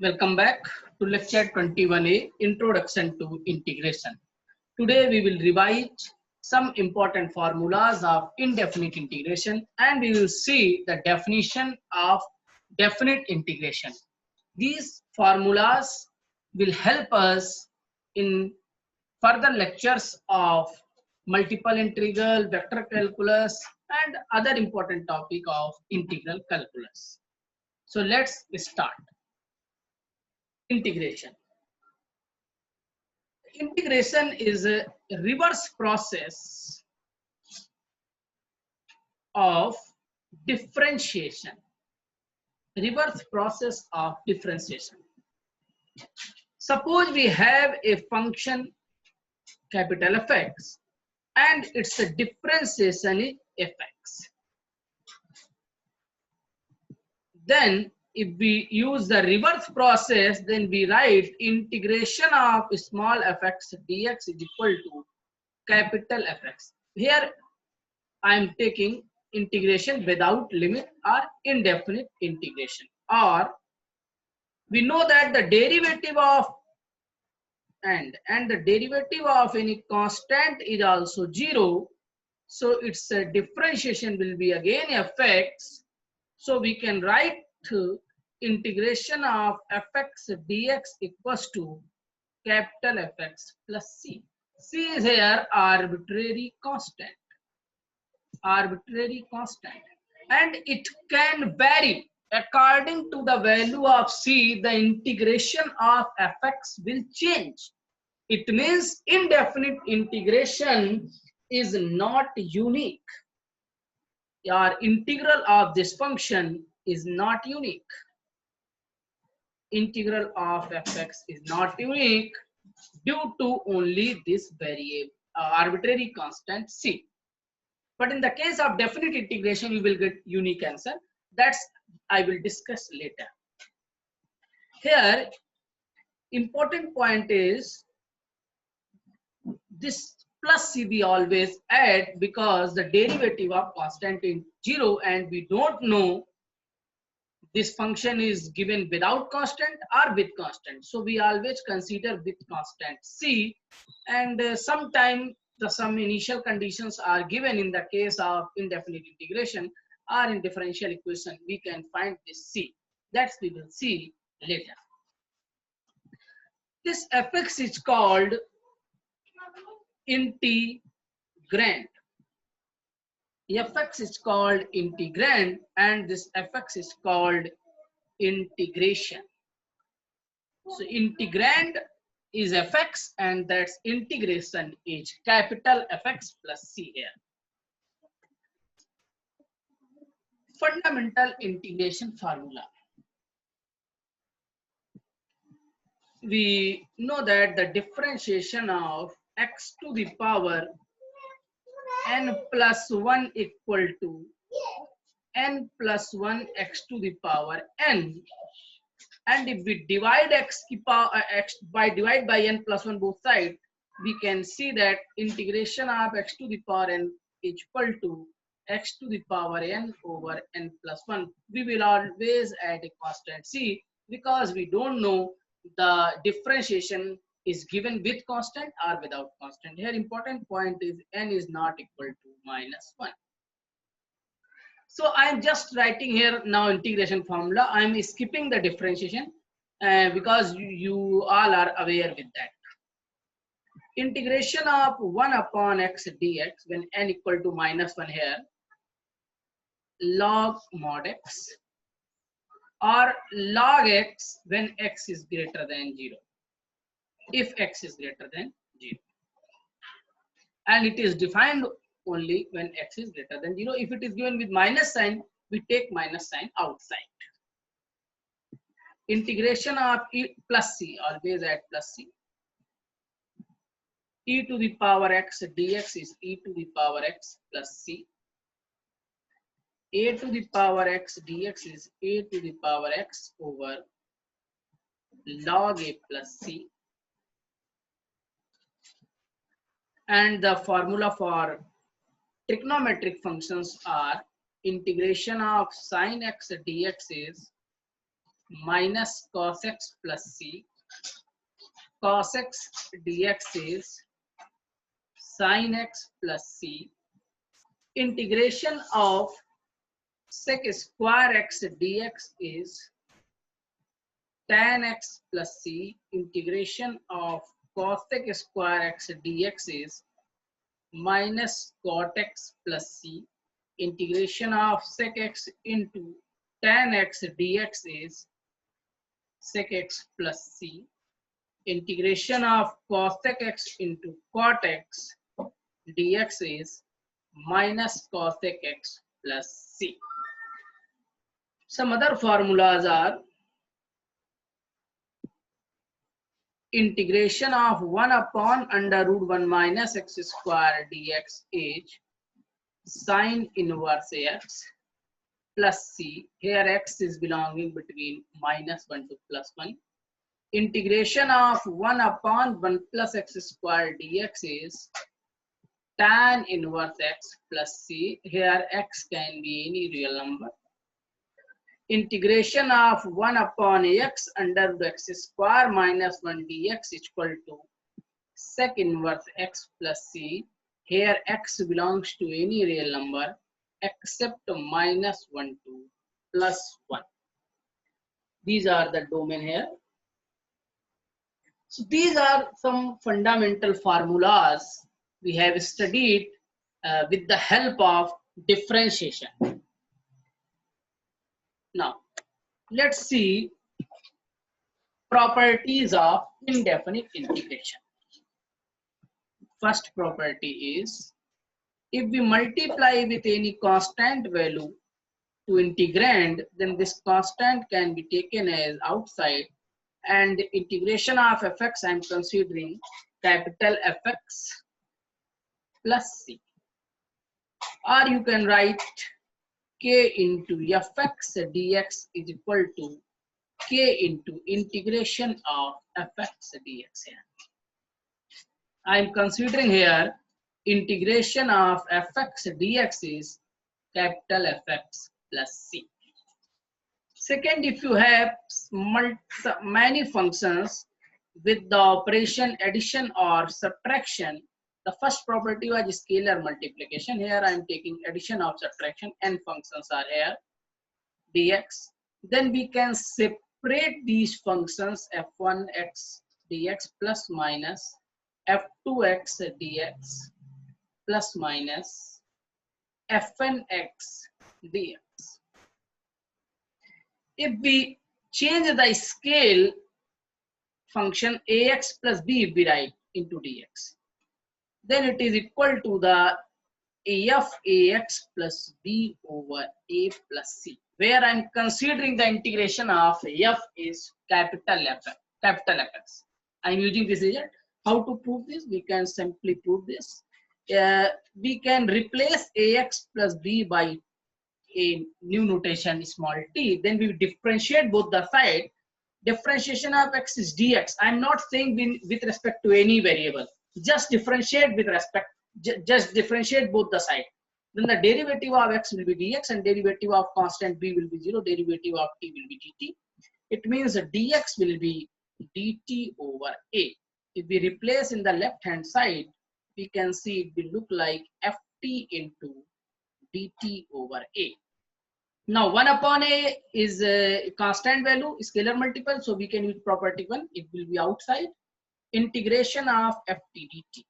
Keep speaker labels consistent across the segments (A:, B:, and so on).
A: Welcome back to lecture 21A, Introduction to Integration. Today we will revise some important formulas of indefinite integration and we will see the definition of definite integration. These formulas will help us in further lectures of multiple integral, vector calculus and other important topic of integral calculus. So let's start. Integration. Integration is a reverse process of differentiation. Reverse process of differentiation. Suppose we have a function capital Fx and its a differentiation is Fx. Then if we use the reverse process, then we write integration of small fx dx is equal to capital Fx. Here I am taking integration without limit or indefinite integration. Or we know that the derivative of and the derivative of any constant is also 0. So its differentiation will be again Fx. So we can write integration of Fx dx equals to capital Fx plus c. C is here arbitrary constant. Arbitrary constant. And it can vary according to the value of c. The integration of Fx will change. It means indefinite integration is not unique. Your integral of this function is not unique. Integral of Fx is not unique due to only this variable arbitrary constant c. But in the case of definite integration, you will get unique answer. That's I will discuss later. Here, important point is this plus c we always add because the derivative of constant is 0 and we don't know this function is given without constant or with constant. So we always consider with constant c, and sometime some initial conditions are given in the case of indefinite integration or in differential equation. We can find this c. That we will see later. This Fx is called integrand. Fx is called integrand and this Fx is called integration. So integrand is Fx and that's integration is capital Fx plus c here. Fundamental integration formula. We know that the differentiation of x to the power n plus 1 equal to n plus 1 x to the power n, and if we divide x by n plus 1 both sides, we can see that integration of x to the power n is equal to x to the power n over n plus 1. We will always add a constant c because we don't know the differentiation is given with constant or without constant. Here important point is n is not equal to minus 1. So I am just writing here now integration formula. I am skipping the differentiation because you all are aware with that. Integration of 1 upon x dx when n equal to minus 1 here, log mod x, or log x when x is greater than 0. If x is greater than 0, and it is defined only when x is greater than 0. If it is given with minus sign, we take minus sign outside. Integration of e plus c, always add plus c. E to the power x dx is e to the power x plus c. A to the power x dx is a to the power x over log a plus c. And the formula for trigonometric functions are integration of sine x dx is minus cos x plus c. Cos x dx is sin x plus c. Integration of sec square x dx is tan x plus c. Integration of cosec square x dx is minus cot x plus c. Integration of sec x into tan x dx is sec x plus c. Integration of cosec x into cot x dx is minus cosec x plus c. Some other formulas are integration of 1 upon under root 1 minus x square dx is sine inverse x plus c. Here x is belonging between minus 1 to plus 1. Integration of 1 upon 1 plus x square dx is tan inverse x plus c. Here x can be any real number. Integration of 1 upon x under root x square minus 1 dx is equal to sec inverse x plus c. Here x belongs to any real number except minus 1 to plus 1. These are the domain here. So these are some fundamental formulas we have studied with the help of differentiation. Now, let's see properties of indefinite integration. First property is, if we multiply with any constant value to integrand, then this constant can be taken as outside, and integration of fx I am considering capital Fx plus c. Or you can write k into fx dx is equal to k into integration of fx dx here. I am considering here integration of fx dx is capital Fx plus c. Second, if you have many functions with the operation addition or subtraction, the first property was scalar multiplication. Here I am taking addition of subtraction, n functions are here, dx. Then we can separate these functions f1x dx plus minus f2x dx plus minus fnx dx. If we change the scale function ax plus b, we write into dx, then it is equal to the f ax plus b over a plus c, where I am considering the integration of f is capital F, capital Fx. I am using this result. How to prove this? We can simply prove this. We can replace ax plus b by a new notation small t, then we differentiate both the side. Differentiation of x is dx. I am not saying with respect to any variable, just differentiate with respect, just differentiate both the side. Then the derivative of x will be dx and derivative of constant b will be 0, derivative of t will be dt. It means dx will be dt over a. If we replace in the left hand side, we can see it will look like ft into dt over a. Now 1 upon a is a constant value, scalar multiple, so we can use property 1, it will be outside. Integration of ft dt.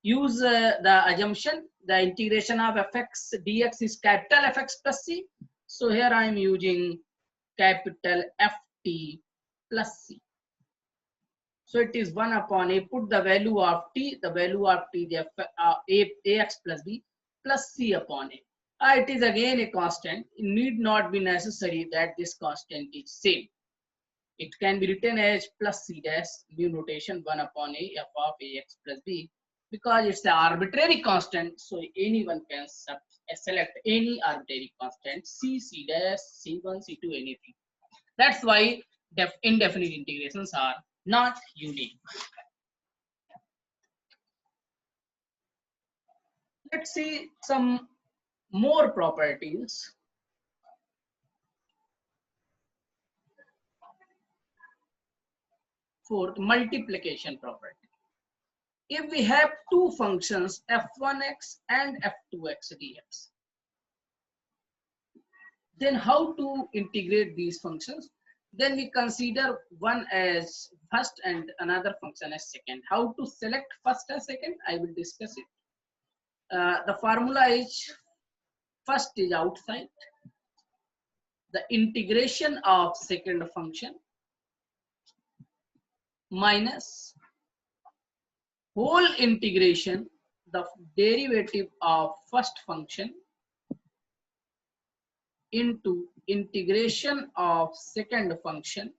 A: Use the assumption, the integration of fx dx is capital Fx plus c. So here I am using capital ft plus c. So it is 1 upon a, put the value of t, the ax plus b plus c upon a. It is again a constant. It need not be necessary that this constant is same. It can be written as plus c dash, new notation 1 upon a f of ax plus b, because it's an arbitrary constant, so anyone can select any arbitrary constant, c dash, c1, c2, anything. That's why indefinite integrations are not unique. Let's see some more properties. Fourth, multiplication property. If we have two functions f1x and f2x dx, then how to integrate these functions? Then we consider one as first and another function as second. How to select first and second? I will discuss it. The formula is first is outside, the integration of second function minus whole integration, the derivative of first function into integration of second function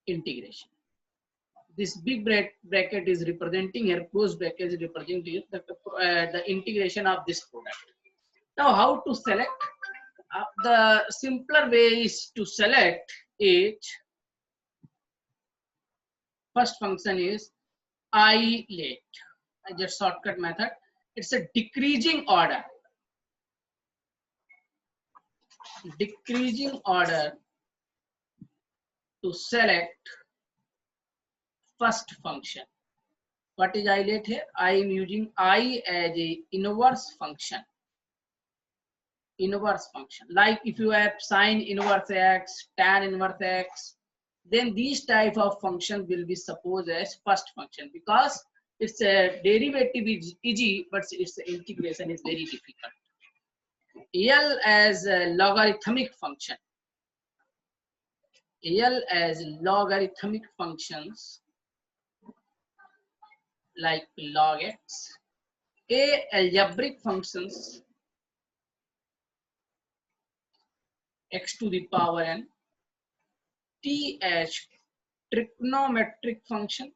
A: integration. This big bracket is representing here, close bracket is representing the integration of this product. Now how to select? The simpler way is to select it. First function is I late. I just shortcut method. It's a decreasing order. Decreasing order to select first function. What is I late here? I am using I as a inverse function. Inverse function. Like if you have sine inverse x, tan inverse x, then these type of function will be supposed as first function because its a derivative is easy, but its integration is very difficult. L as a logarithmic function. L as logarithmic functions like log x. A algebraic functions x to the power n. T as trigonometric function.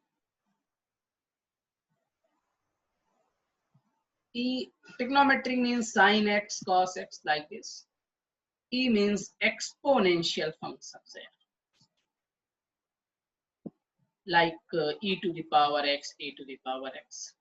A: E trigonometric means sin x, cos x, like this. E means exponential functions there, like e to the power x, a to the power x.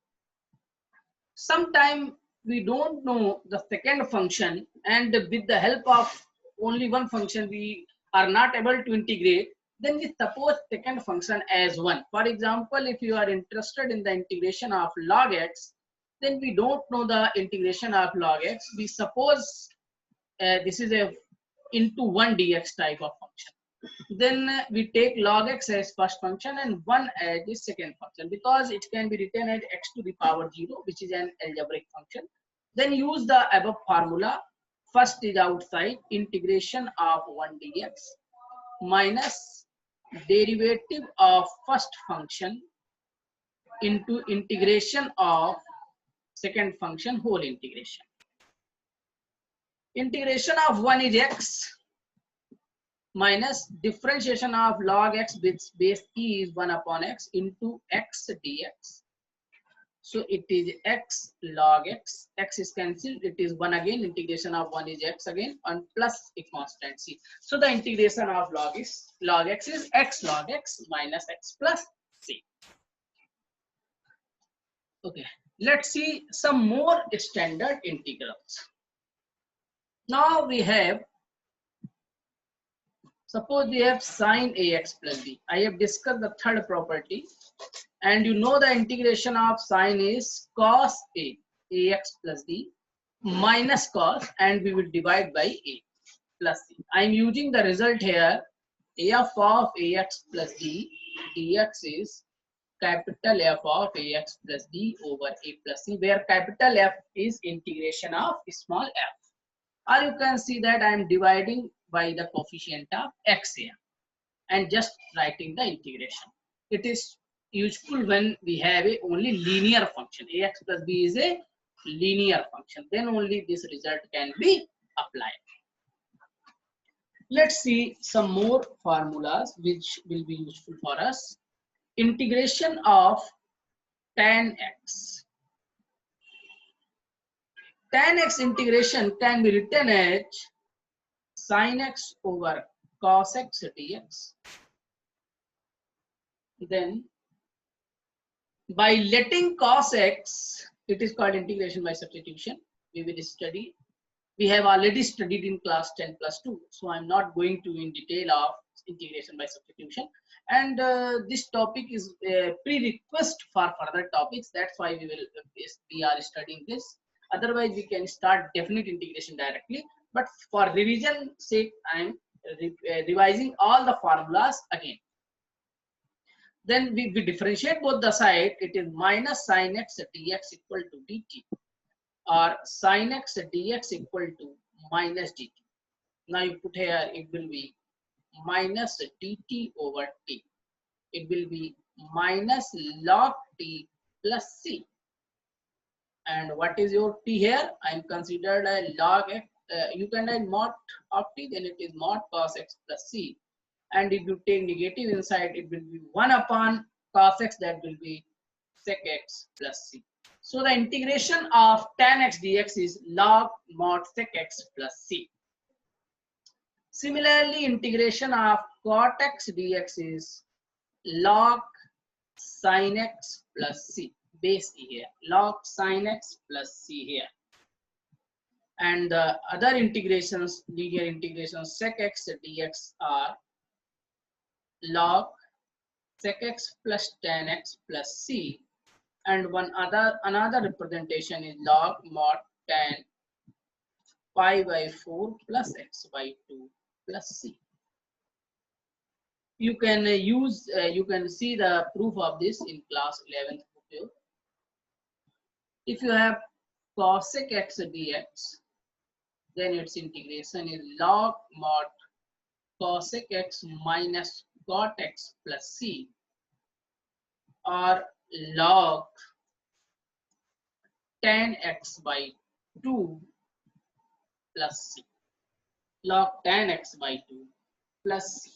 A: Sometimes we don't know the second function, and with the help of only one function we are not able to integrate. Then we suppose second function as 1. For example, if you are interested in the integration of log x, then we don't know the integration of log x. We suppose this is a into 1 dx type of function. Then we take log x as first function and 1 as the second function, because it can be written as x to the power 0, which is an algebraic function. Then use the above formula. First is outside, integration of 1 dx minus derivative of first function into integration of second function whole integration. Integration of 1 is x minus differentiation of log x with base e is 1 upon x into x dx. So it is x log x. X is cancelled. It is 1 again. Integration of 1 is x again, and plus a constant c. So the integration of log x is x log x minus x plus c. Okay. Let's see some more standard integrals. Now we have, suppose we have sine ax plus b. I have discussed the third property, and you know the integration of sine is cos a, ax plus b minus cos, and we will divide by a plus c. I am using the result here. F of ax plus b dx is capital F of ax plus b over a plus c, where capital F is integration of small f. Or you can see that I am dividing by the coefficient of x here and just writing the integration. It is useful when we have a only linear function. Ax plus b is a linear function. Then only this result can be applied. Let's see some more formulas which will be useful for us. Integration of tan x. Tan x integration can be written as sin x over cos x dx. Then by letting cos x, it is called integration by substitution. We will study. We have already studied in class 10+2. So I'm not going to in detail of integration by substitution. And this topic is a prerequisite for further topics. That's why we are studying this. Otherwise, we can start definite integration directly. But for revision sake, I am revising all the formulas again. Then we differentiate both the side. It is minus sin x dx equal to dt, or sin x dx equal to minus dt. Now you put here, it will be minus dt over t. It will be minus log t plus c. And what is your t here? I am considered a log x. You can write mod of t, then it is mod cos x plus c. And if you take negative inside, it will be 1 upon cos x, that will be sec x plus c. So the integration of tan x dx is log mod sec x plus c. Similarly, integration of cot x dx is log sin x plus c, base e here, log sin x plus c here. And the other integrations, linear integrations, sec x dx are log sec x plus tan x plus c, and another representation is log mod tan pi by 4 plus x by 2 plus c. You can you can see the proof of this in class 11th book. If you have cosec x dx, then its integration is log mod cosec x minus cot x plus c, or log tan x by 2 plus c, log tan x by 2 plus c.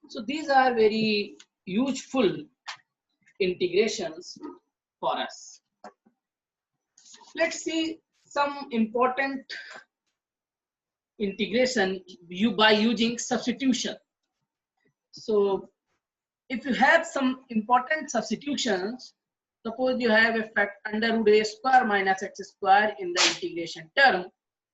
A: So these are very useful integrations for us. Let's see some important integration by using substitution. So if you have some important substitutions, suppose you have a fact under root a square minus x square in the integration term,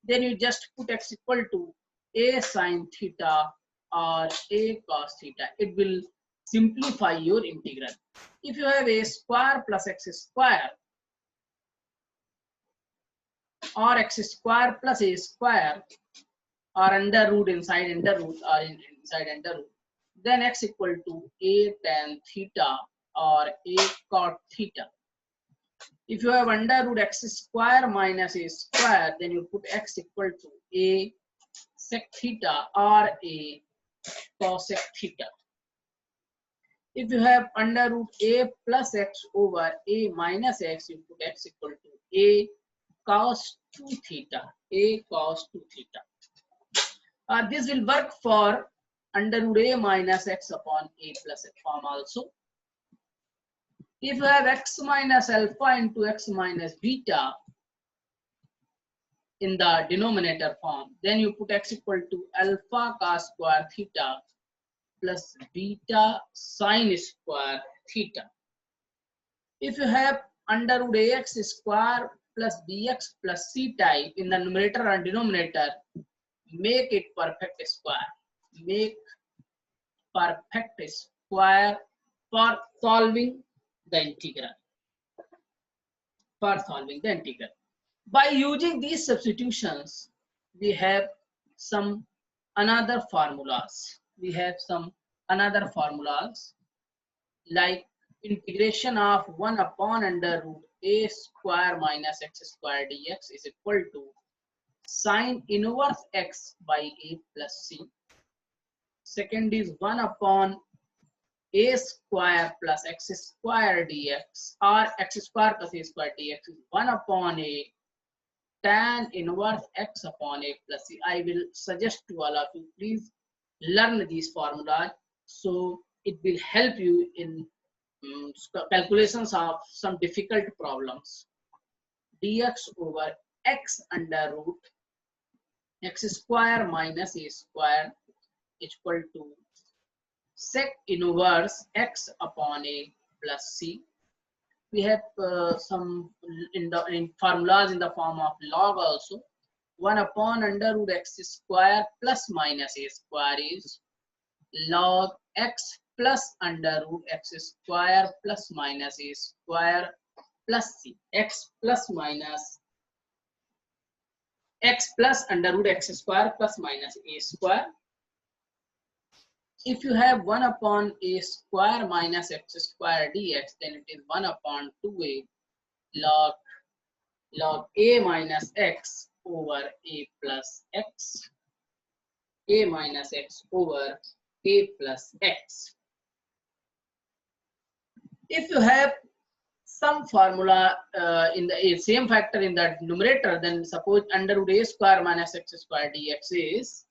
A: then you just put x equal to a sin theta or a cos theta. It will simplify your integral. If you have a square plus x square, or x square plus a square, or under root inside under root, or inside under root, then x equal to a tan theta or a cot theta. If you have under root x square minus a square, then you put x equal to a sec theta or a cosec theta. If you have under root a plus x over a minus x, you put x equal to a cos 2 theta, a cos 2 theta. This will work for under root a minus x upon a plus x form also. If you have x minus alpha into x minus beta in the denominator form, then you put x equal to alpha cos square theta plus beta sin square theta. If you have under root ax square plus bx plus c type in the numerator and denominator, make it perfect square. Make perfect square for solving the integral. For solving the integral. By using these substitutions, we have some another formulas. We have some another formulas like integration of 1 upon under root a square minus x square dx is equal to sine inverse x by a plus c. Second is 1 upon a square plus x square dx, or x square plus a square dx is 1 upon a tan inverse x upon a plus c. I will suggest to all of you, please learn these formulas, so it will help you in calculations of some difficult problems. Dx over x under root x square minus a square equal to sec inverse x upon a plus c. We have some in formulas in the form of log also. 1 upon under root x square plus minus a square is log x plus under root x square plus minus a square plus c. X plus under root x square plus minus a square. If you have 1 upon a square minus x square dx, then it is 1 upon 2a log a minus x over a plus x, a minus x over a plus x. If you have some formula in the same factor in the numerator, then suppose under root a square minus x square dx is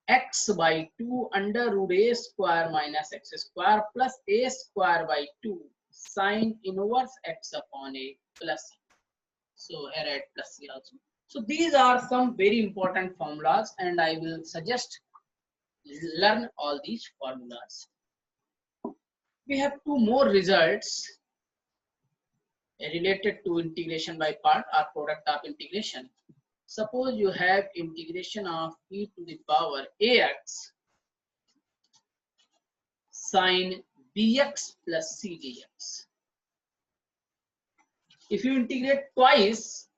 A: x by 2 under root a square minus x square plus a square by 2 sine inverse x upon a plus c. So here I add plus c also. So these are some very important formulas, and I will suggest learn all these formulas. We have two more results related to integration by part or product of integration. Suppose you have integration of e to the power ax sine bx plus c dx. If you integrate twice,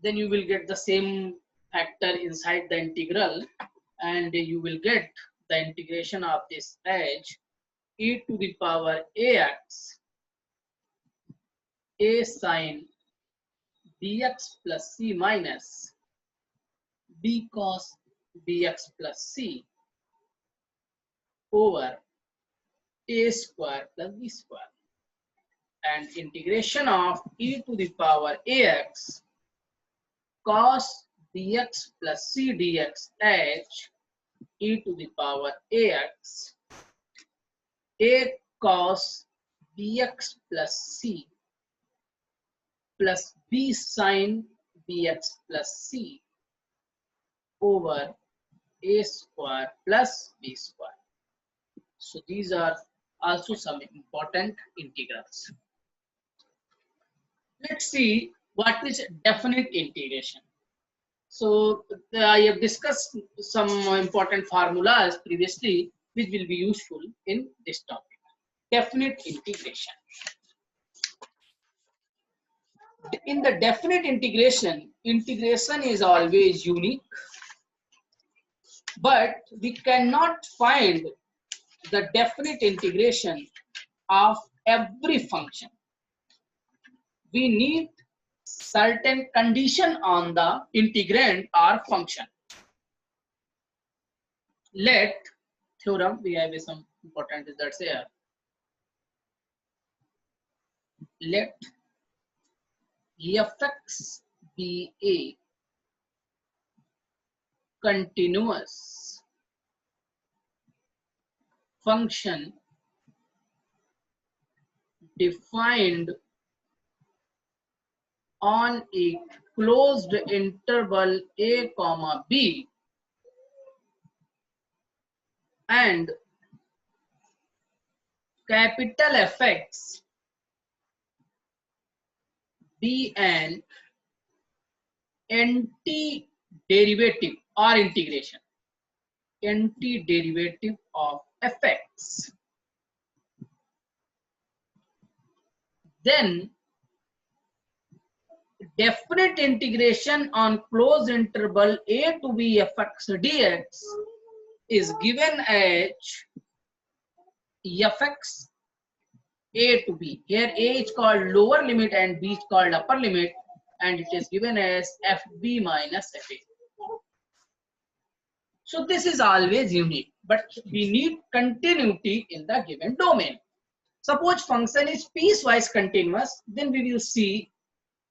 A: then you will get the same factor inside the integral, and you will get the integration of this edge e to the power ax a sine bx plus c minus b cos bx plus c over a square plus b square, and integration of e to the power ax cos bx plus c dx h e to the power ax a cos bx plus c plus b sine bx plus c over a square plus b square. So these are also some important integrals. Let's see what is definite integration. So I have discussed some important formulas previously which will be useful in this topic. Definite integration. In the definite integration, integration is always unique, but we cannot find the definite integration of every function. We need certain condition on the integrand or function. Let theorem, we have some important results here. Let fx be a continuous function defined on a closed interval a comma b, and capital Fx be an antiderivative or integration, antiderivative of Fx. Then definite integration on closed interval a to b fx dx is given as fx a to b. Here a is called lower limit and b is called upper limit, and it is given as fb minus fa. So this is always unique, but we need continuity in the given domain. Suppose function is piecewise continuous, then we will see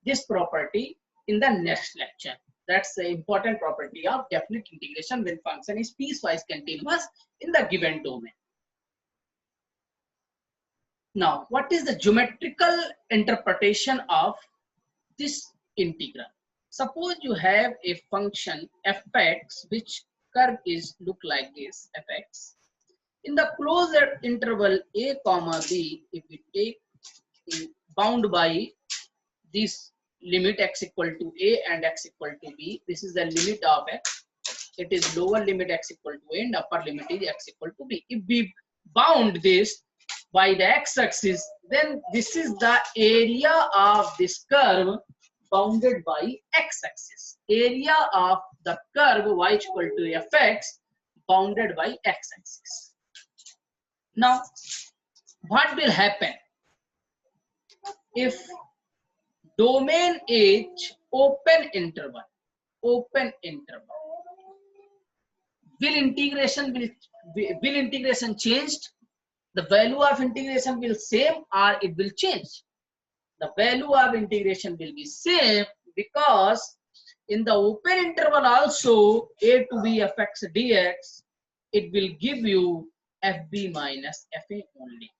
A: this property in the next lecture. That's the important property of definite integration when function is piecewise continuous in the given domain. Now, what is the geometrical interpretation of this integral? Suppose you have a function fx which curve is look like this fx. In the closed interval a comma b, if we take bound by this limit x equal to a and x equal to b, this is the limit of x. it is lower limit x equal to a and upper limit is x equal to b. If we bound this by the x-axis, then this is the area of this curve bounded by x-axis. Area of the curve y is equal to fx bounded by x-axis. Now, what will happen if domain is open interval? Open interval. Will integration changed? The value of integration will same or it will change? The value of integration will be same, because in the open interval also a to b fx dx, it will give you fb minus fa only.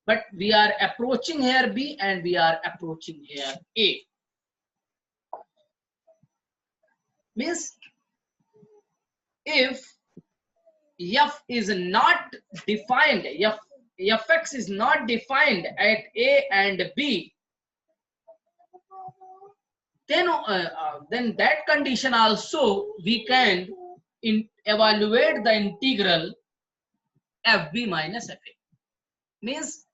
A: But we are approaching here b and we are approaching here a. Means if f is not defined, fx is not defined at a and b, then that condition also we can evaluate the integral fb minus fa. Means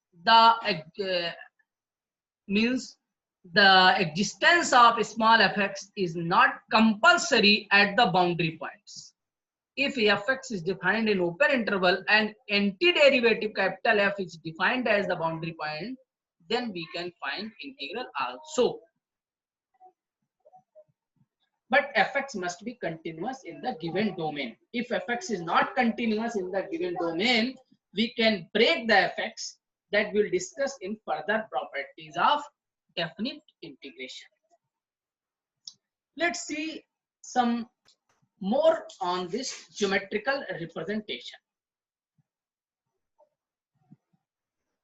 A: the existence of small fx is not compulsory at the boundary points. If fx is defined in open interval and antiderivative capital F is defined as the boundary point, then we can find integral also. But fx must be continuous in the given domain. If fx is not continuous in the given domain, we can break the fx. That we'll discuss in further properties of definite integration. Let's see some more on this geometrical representation.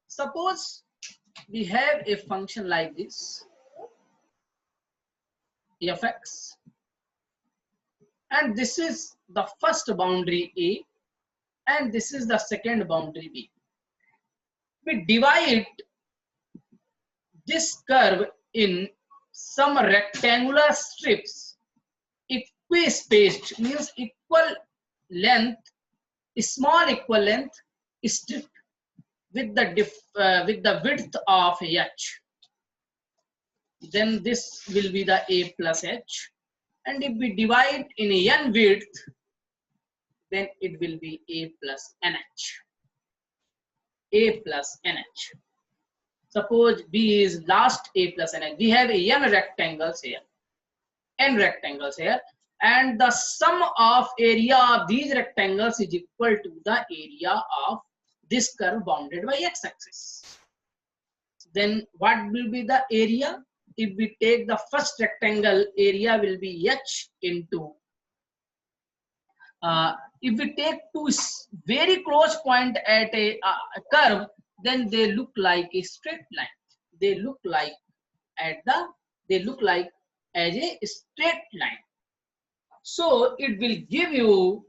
A: Suppose we have a function like this, fx, and this is the first boundary a, and this is the second boundary b. We divide this curve in some rectangular strips, equispaced, means equal length, small equal length strip with the width of h. Then this will be the a plus h, and if we divide in n width, then it will be a plus nh. A plus nh. Suppose b is last a plus nh. We have n rectangles here, and the sum of area of these rectangles is equal to the area of this curve bounded by x-axis. Then what will be the area? If we take the first rectangle, area will be h into. If we take two very close point at a curve, then they look like a straight line. They look like as a straight line. So it will give you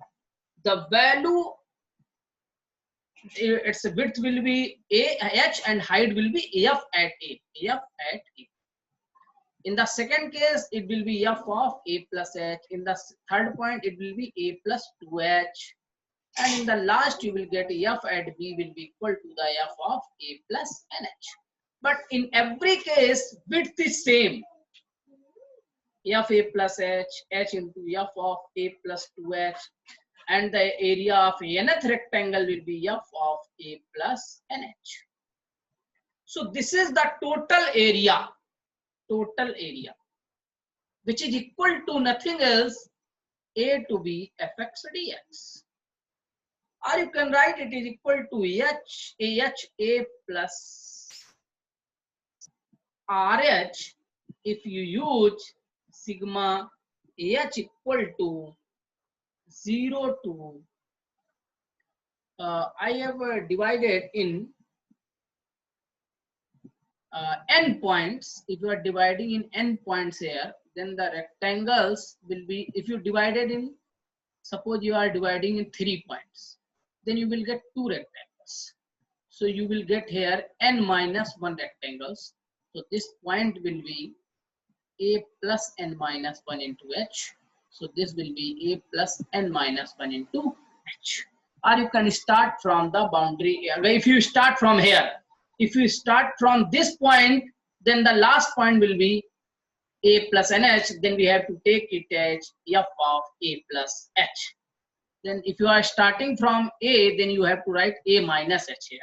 A: the value. Its width will be h and height will be f at a. In the second case, it will be f of a plus h. In the third point, it will be a plus 2h. And in the last, you will get f at b will be equal to the f of a plus nh. But in every case, width is same. F a plus h, h into f of a plus 2h. And the area of nth rectangle will be f of a plus nh. So this is the total area, which is equal to nothing else, a to b fx dx. Or you can write it is equal to a plus rh if you use sigma h equal to 0 to I have divided in n points. If you are dividing in n points here, then the rectangles will be, if you divided in, suppose you are dividing in 3 points, then you will get 2 rectangles. So you will get here n minus 1 rectangles. So this point will be a plus n minus 1 into h. So this will be a plus n minus 1 into h. Or you can start from the boundary. If you start from here, if you start from this point, then the last point will be a plus nh. Then we have to take it as f of a plus h. Then if you are starting from a, then you have to write a minus h here.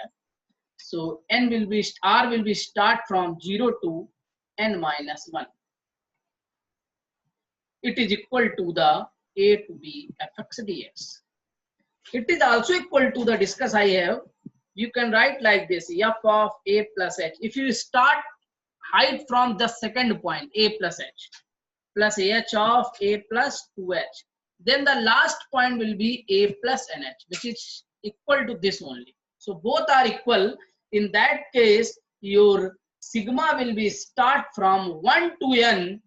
A: So n will be, r will be start from 0 to n minus 1. It is equal to the a to b fx dx. It is also equal to the discuss I have. You can write like this, f of a plus h. If you start height from the second point, a plus h, plus h of a plus 2h, then the last point will be a plus nh, which is equal to this only. So both are equal. In that case, your sigma will be start from 1 to n,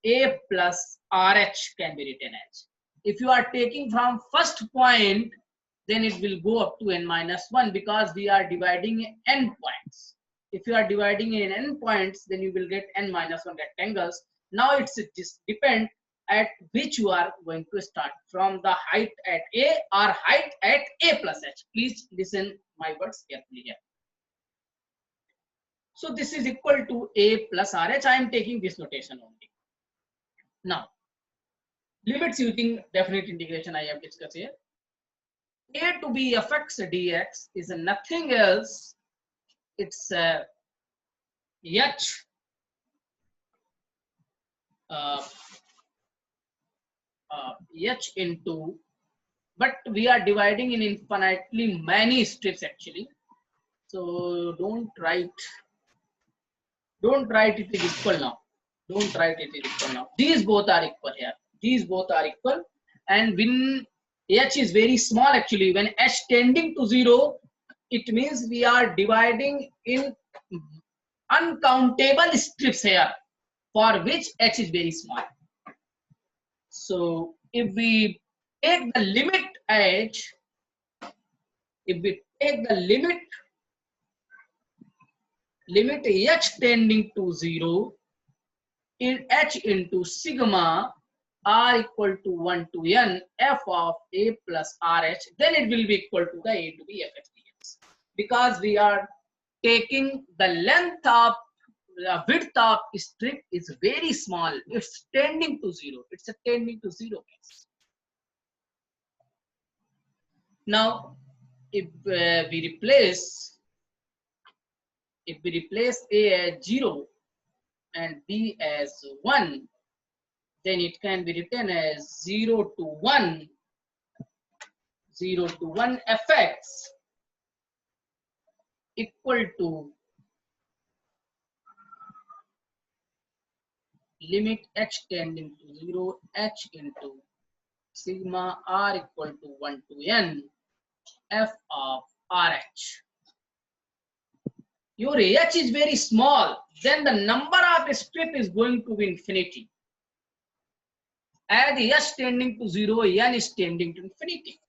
A: a plus rh can be written as. If you are taking from first point, then it will go up to n minus 1 because we are dividing n points. If you are dividing in n points, then you will get n minus 1 rectangles. Now it's just depend at which you are going to start, from the height at a or height at a plus h. Please listen my words carefully here. So this is equal to a plus rh. I am taking this notation only. Now, limits using definite integration I have discussed here. A to b fx dx is nothing else. It's h h into, but we are dividing in infinitely many strips actually. So don't write it is equal now. Don't write it is equal now. These both are equal here. These both are equal. And when h is very small actually, when h tending to 0, it means we are dividing in uncountable strips here, for which h is very small. So if we take the limit h, if we take the limit h tending to 0 in h into sigma r equal to 1 to n f of a plus rh, then it will be equal to the a to b fx dx, because we are taking the length of the width of strip is very small. It's tending to 0. It's a tending to 0 case. Now if we replace a as 0 and b as 1, then it can be written as 0 to 1 fx equal to limit h tending to 0 h into sigma r equal to 1 to n f of rh. Your h is very small, then the number of strip is going to be infinity. As h tending to 0, n is tending to infinity.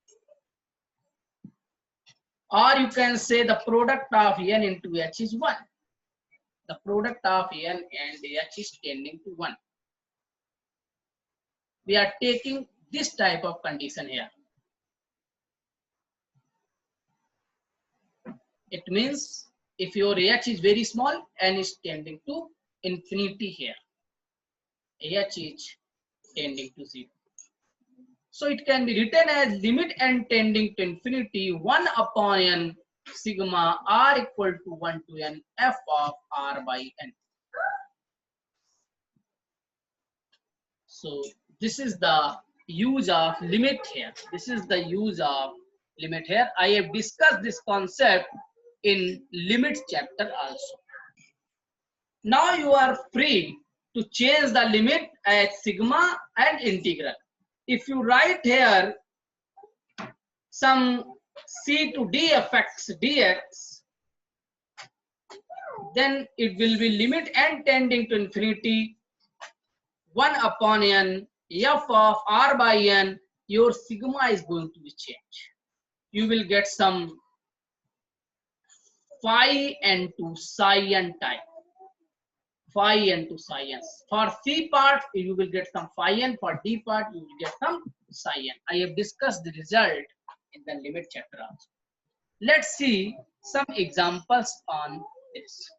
A: Or you can say the product of n into h is 1. The product of n and h is tending to 1. We are taking this type of condition here. It means if your h is very small, n is tending to infinity here. H is tending to 0. So it can be written as limit n tending to infinity 1 upon n sigma r equal to 1 to n f of r by n. So this is the use of limit here. This is the use of limit here. I have discussed this concept in limits chapter also. Now you are free to change the limit as sigma and integral. If you write here some c to d fx dx, then it will be limit n tending to infinity 1 upon n f of r by n. Your sigma is going to be changed. You will get some phi n to psi n type. phi n to psi n. For C part, you will get some phi n. For D part, you will get some psi n. I have discussed the result in the limit chapter also. Let's see some examples on this.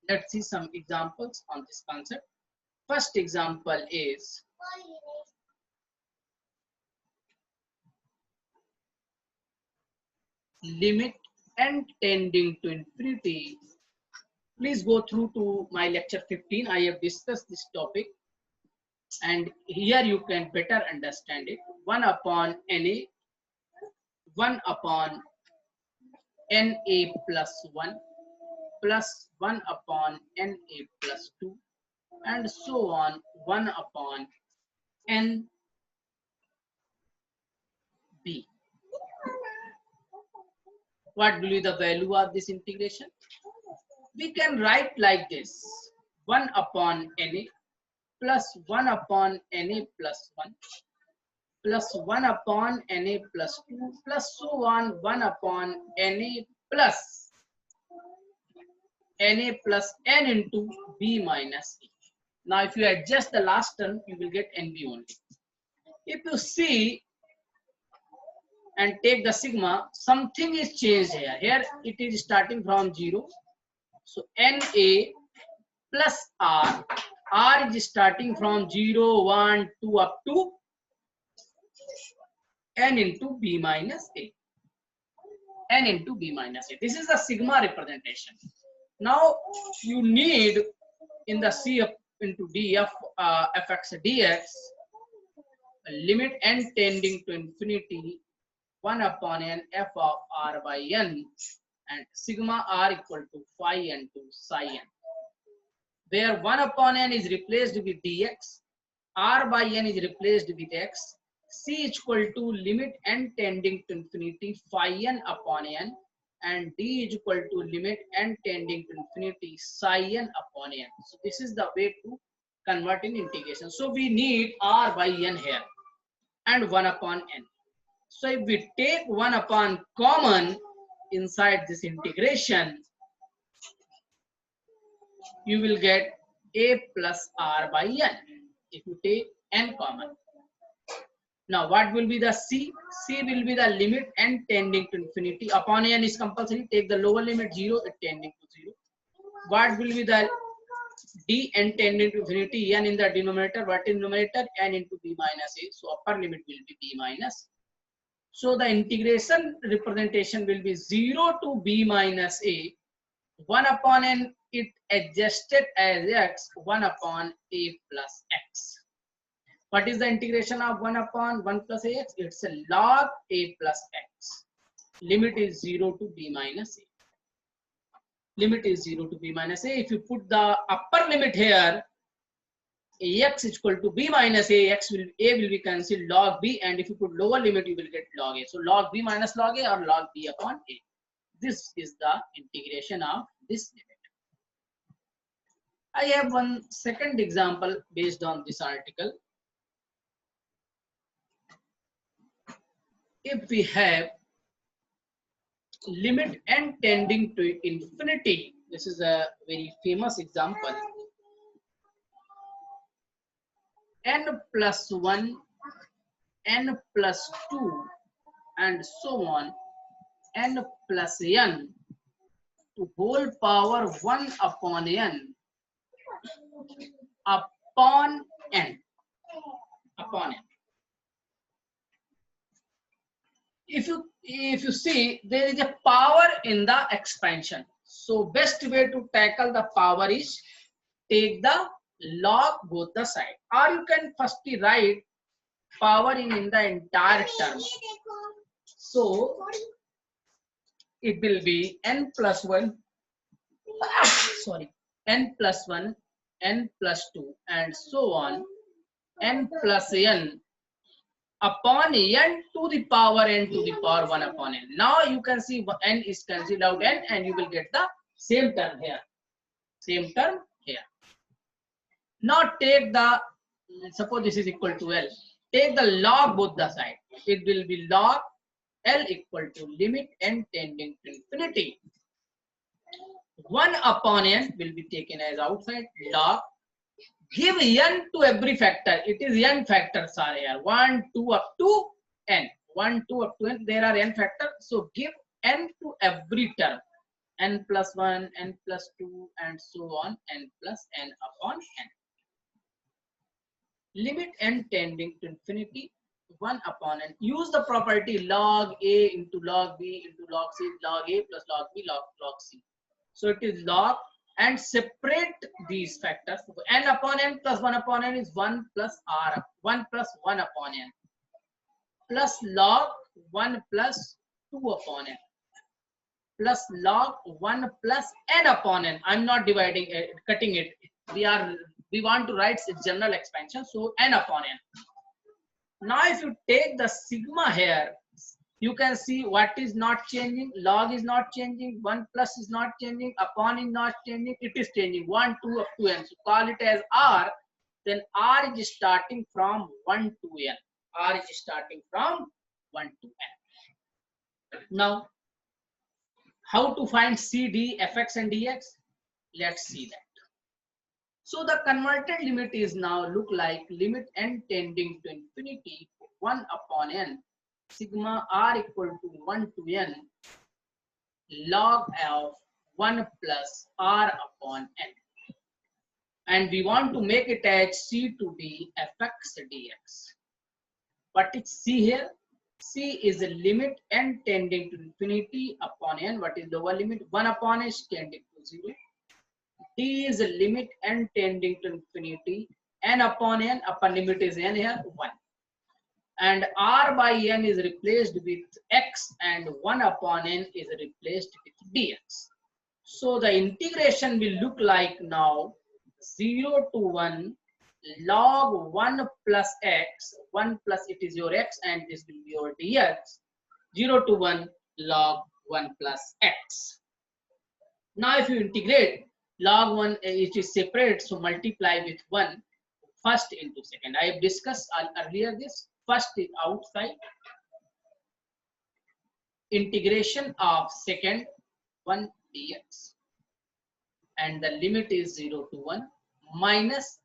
A: Let's see some examples on this concept. First example is limit n tending to infinity. Please go through to my lecture 15. I have discussed this topic, and here you can better understand it. 1 upon na, 1 upon na plus 1 plus 1 upon na plus 2, and so on, 1 upon n b. What will be the value of this integration? We can write like this: 1 upon na plus 1 upon na plus 1 plus 1 upon na plus 2 plus so on, 1 upon na plus n into b minus a. Now if you adjust the last term, you will get nb only. If you see and take the sigma, something is changed here. Here it is starting from 0. So na plus r. R is starting from 0, 1, 2 up to n into b minus a. N into b minus a. This is the sigma representation. Now you need in the C into d f fx dx limit n tending to infinity 1 upon n f of r by n and sigma r equal to phi n to psi n, where 1 upon n is replaced with dx, r by n is replaced with x, c is equal to limit n tending to infinity phi n upon n and d is equal to limit n tending to infinity psi n upon n. So this is the way to convert in integration. So we need r by n here and 1 upon n. So if we take 1 upon common inside this integration, you will get a plus r by n if you take n common. Now what will be the c? C will be the limit n tending to infinity. Upon n is compulsory. Take the lower limit 0, it tending to 0. What will be the d? N tending to infinity, n in the denominator. What in numerator? N into b minus a. So upper limit will be b minus. So the integration representation will be 0 to b minus a. 1 upon n, it adjusted as x, 1 upon a plus x. What is the integration of 1 upon 1 plus ax? It's a log a plus x. Limit is 0 to b minus a. Limit is 0 to b minus a. If you put the upper limit here, ax is equal to b minus a, a will be cancelled log b, and if you put lower limit, you will get log a. So log b minus log a or log b upon a. This is the integration of this limit. I have one second example based on this article. If we have limit n tending to infinity, this is a very famous example, n plus 1, n plus 2, and so on, n plus n to whole power 1 upon n upon n upon n. If you see, there is a power in the expansion. So best way to tackle the power is take the log both the side, or you can firstly write power in the entire term. So it will be n plus 1 sorry, n plus 1, n plus 2, and so on, n plus n upon n to the power n to the power 1 upon n. Now you can see n is cancelled out n, and you will get the same term here. Same term here. Now take the, suppose this is equal to L. Take the log both the side. It will be log L equal to limit n tending to infinity 1 upon n will be taken as outside. Log, give n to every factor. It is n factors are here. 1, 2 up to n. 1, 2 up to n. There are n factors. So give n to every term. N plus 1, n plus 2, and so on. N plus n upon n. Limit n tending to infinity. 1 upon n. Use the property log a into log b into log c. Log a plus log b log c. So it is log, and separate these factors. N upon n plus 1 upon n is 1 plus r, 1 plus 1 upon n, plus log 1 plus 2 upon n, plus log 1 plus n upon n. I'm not dividing it, cutting it. We want to write its general expansion, so n upon n. Now if you take the sigma here, you can see what is not changing. Log is not changing, 1 plus is not changing, upon is not changing, it is changing 1, 2 up to n. So call it as r. Then r is starting from 1 to n. R is starting from 1 to n. Now, how to find c, d, fx and dx? Let's see that. So the converted limit is now look like limit n tending to infinity 1 upon n sigma r equal to 1 to n log of 1 plus r upon n. And we want to make it as c to d fx dx. What is c here? C is a limit n tending to infinity upon n. What is lower limit? 1 upon n is tending to 0. D is a limit n tending to infinity. N upon n, upper limit is n here, 1. And r by n is replaced with x, and 1 upon n is replaced with dx. So the integration will look like now 0 to 1 log 1 plus x, 1 plus it is your x and this will be your dx, 0 to 1 log 1 plus x. Now if you integrate, log 1 it is separate, so multiply with 1 first into second. I have discussed earlier this. First is outside, integration of second 1 dx, and the limit is 0 to 1 minus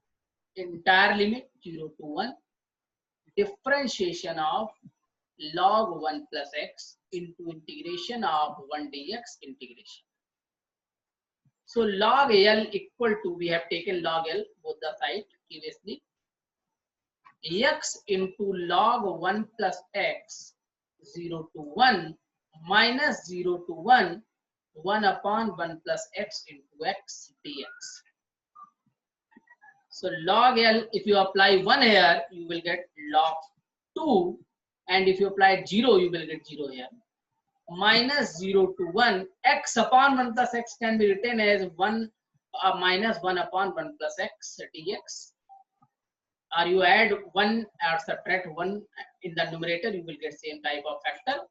A: entire limit 0 to 1 differentiation of log 1 plus x into integration of 1 dx integration. So log L equal to, we have taken log L both the side previously, x into log 1 plus x 0 to 1 minus 0 to 1 1 upon 1 plus x into x dx. So log L, if you apply 1 here, you will get log 2, and if you apply 0, you will get 0 here. Minus 0 to 1, x upon 1 plus x can be written as 1 minus 1 upon 1 plus x dx. Or you add 1 or subtract 1 in the numerator, you will get same type of factor.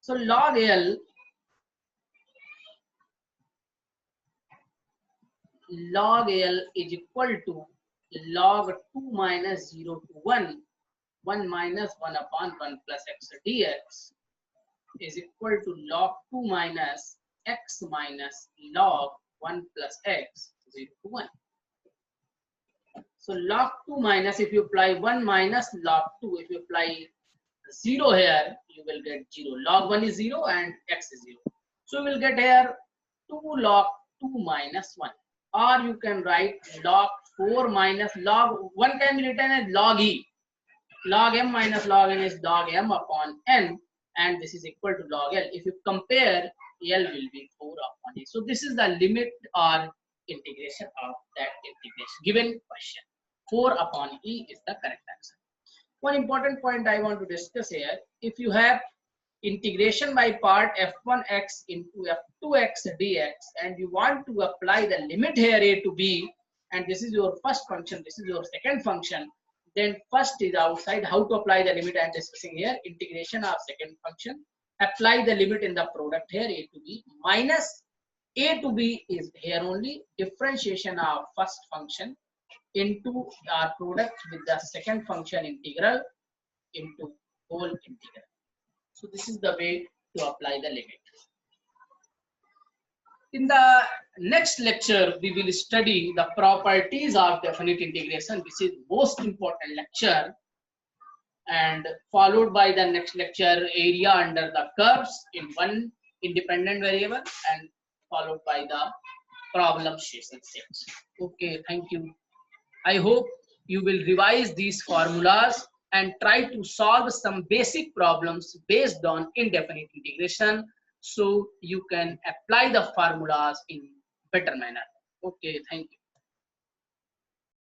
A: So log L is equal to log 2 minus 0 to 1, 1 minus 1 upon 1 plus x dx is equal to log 2 minus x minus log 1 plus x 0 to 1. So log 2 minus, if you apply 1 minus log 2, if you apply 0 here, you will get 0. Log 1 is 0 and x is 0. So you will get here 2 log 2 minus 1. Or you can write log 4 minus log 1 can be written as log e. Log m minus log n is log m upon n, and this is equal to log L. If you compare, L will be 4 upon e. So this is the limit or integration of that integration. Given question, 4 upon e is the correct answer. One important point I want to discuss here, if you have integration by part f1x into f2x dx, and you want to apply the limit here a to b, and this is your first function, this is your second function, then first is outside. How to apply the limit I am discussing here, integration of second function, apply the limit in the product here a to b, minus a to b is here only, differentiation of first function into our product with the second function integral into whole integral. So this is the way to apply the limit. In the next lecture, we will study the properties of definite integration. This is most important lecture, and followed by the next lecture, area under the curves in one independent variable, and followed by the problem station sets. Okay, thank you. I hope you will revise these formulas and try to solve some basic problems based on indefinite integration so you can apply the formulas in better manner. Okay, thank you.